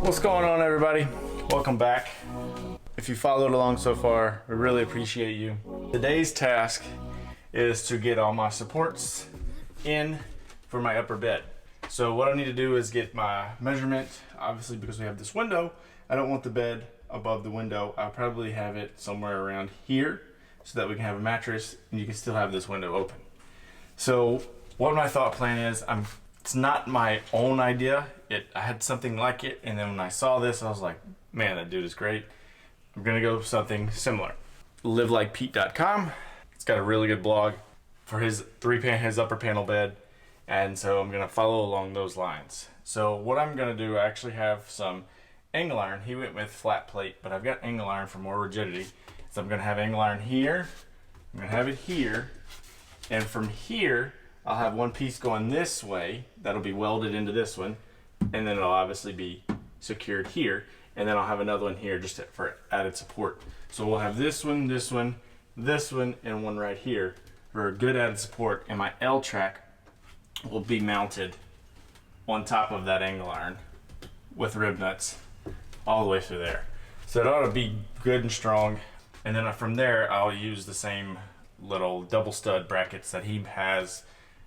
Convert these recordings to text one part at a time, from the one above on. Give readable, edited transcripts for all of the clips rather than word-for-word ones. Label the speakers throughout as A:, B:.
A: What's going on, everybody? Welcome back. If you followed along so far, we really appreciate you. Today's task is to get all my supports in for my upper bed. So what I need to do is get my measurement. Obviously, because we have this window, I don't want the bed above the window. I'll probably have it somewhere around here so that we can have a mattress and you can still have this window open. So what my thought plan is, it's not my own idea. I had something like it, and then when I saw this, I was like, man, that dude is great. I'm gonna go with something similar. LiveLikePete.com. It's got a really good blog for his upper panel bed, and so I'm gonna follow along those lines. So what I'm gonna do, I actually have some angle iron. He went with flat plate, but I've got angle iron for more rigidity. So I'm gonna have angle iron here. I'm gonna have it here, and from here, I'll have one piece going this way that'll be welded into this one, and then it'll obviously be secured here, and then I'll have another one here just for added support. So we'll have this one, this one, this one, and one right here for a good added support, and my L track will be mounted on top of that angle iron with rib nuts all the way through there. So it ought to be good and strong, and then from there I'll use the same little double stud brackets that he has,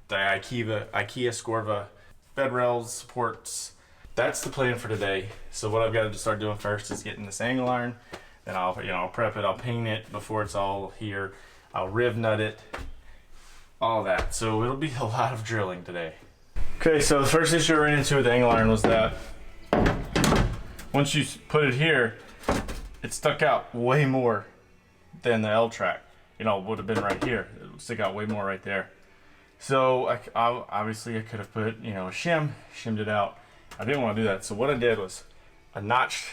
A: the IKEA Scorva bed rails supports. That's the plan for today. So what I've got to start doing first is getting this angle iron. Then I'll prep it, I'll paint it before it's all here. I'll rib nut it, all that. So it'll be a lot of drilling today. Okay, so the first issue I ran into with the angle iron was that once you put it here, it stuck out way more than the L track. Would have been right here. It would stick out way more right there. So obviously I could have put, a shimmed it out. I didn't want to do that. So what I did was I notched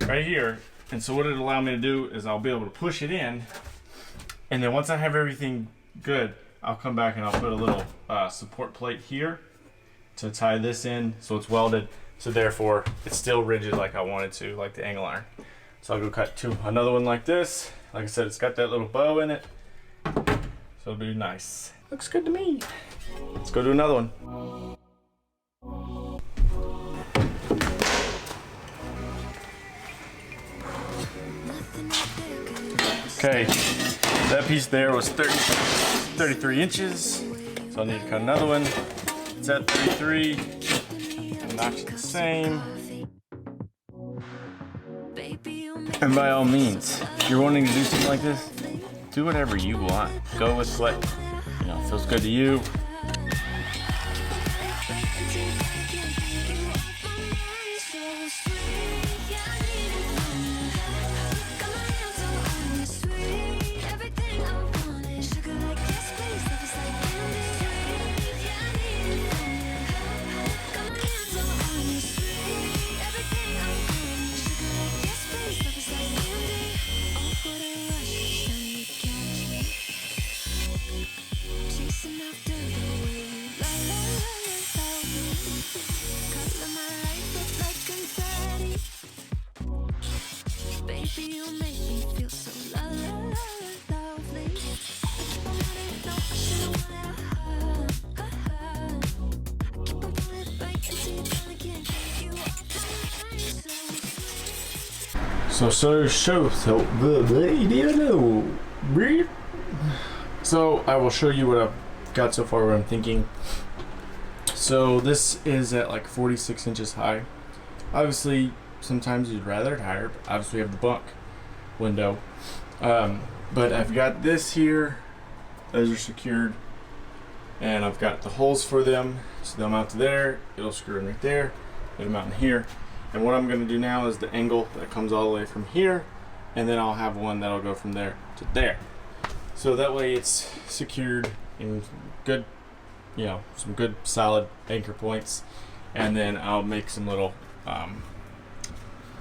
A: right here. And so what it allowed me to do is I'll be able to push it in. And then once I have everything good, I'll come back and I'll put a little support plate here to tie this in so it's welded. So therefore it's still rigid like I wanted to, like the angle iron. So I'll go cut another one like this. Like I said, it's got that little bow in it. So it'll be nice. Looks good to me. Let's go do another one. Okay, that piece there was 33 inches. So I'll need to cut another one. It's at 33. And notch it the same. And by all means, if you're wanting to do something like this, do whatever you want. Go with what feels good to you. So I will show you what I've got so far, what I'm thinking. So this is at like 46 inches high. Obviously, sometimes you'd rather it higher, but obviously we have the bunk window. But I've got this here, those are secured, and I've got the holes for them, so they'll mount to there, it'll screw in right there, it'll mount in here. And what I'm going to do now is the angle that comes all the way from here, and then I'll have one that'll go from there to there. So that way it's secured in good, some good solid anchor points. And then I'll make some little,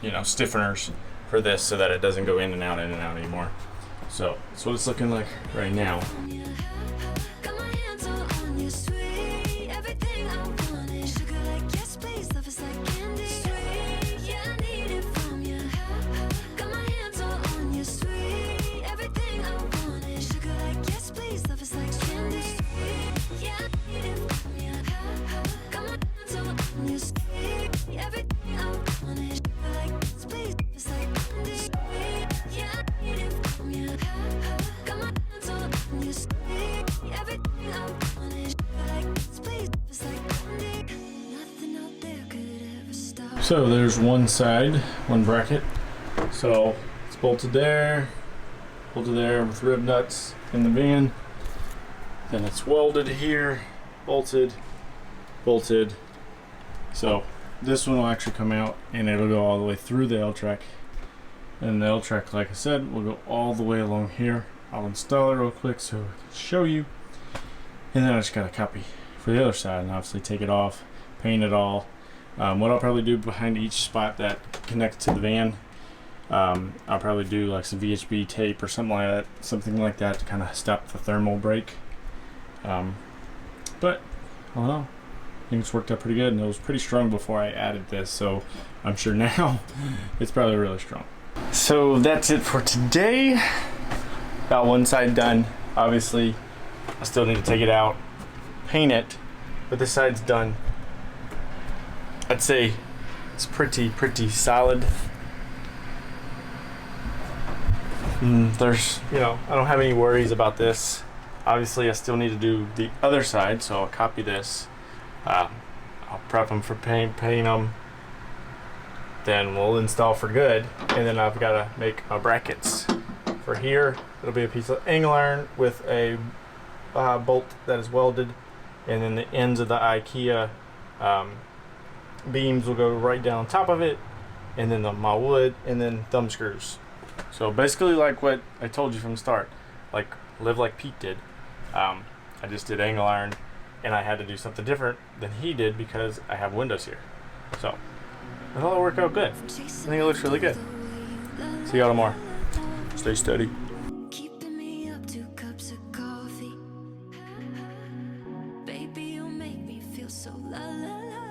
A: stiffeners for this so that it doesn't go in and out anymore. So that's what it's looking like right now. So there's one side, one bracket. So it's bolted there with rib nuts in the van. Then it's welded here, bolted. So this one will actually come out and it'll go all the way through the L-track. And the L-track, like I said, will go all the way along here. I'll install it real quick so I can show you. And then I just got a copy for the other side and obviously take it off, paint it all. What I'll probably do behind each spot that connects to the van, I'll probably do like some VHB tape or something like that to kind of stop the thermal break. But I don't know, I think it's worked out pretty good, and it was pretty strong before I added this, so I'm sure now it's probably really strong. So that's it for today. Got one side done. Obviously I still need to take it out, paint it, but this side's done. I'd say it's pretty solid. There's, you know, I don't have any worries about this. Obviously I still need to do the other side, so I'll copy this. I'll prep them for paint them, then we'll install for good, and then I've got to make my brackets. For here, it'll be a piece of angle iron with a bolt that is welded, and then the ends of the IKEA beams will go right down on top of it, and then my wood, and then thumb screws. So basically like what I told you from the start, like live like Pete did. I just did angle iron, and I had to do something different than he did because I have windows here. So it'll work out good. I think it looks really good. See y'all tomorrow. Stay steady.
B: Keeping me up 2 cups of coffee. Baby, you make me feel so la la la.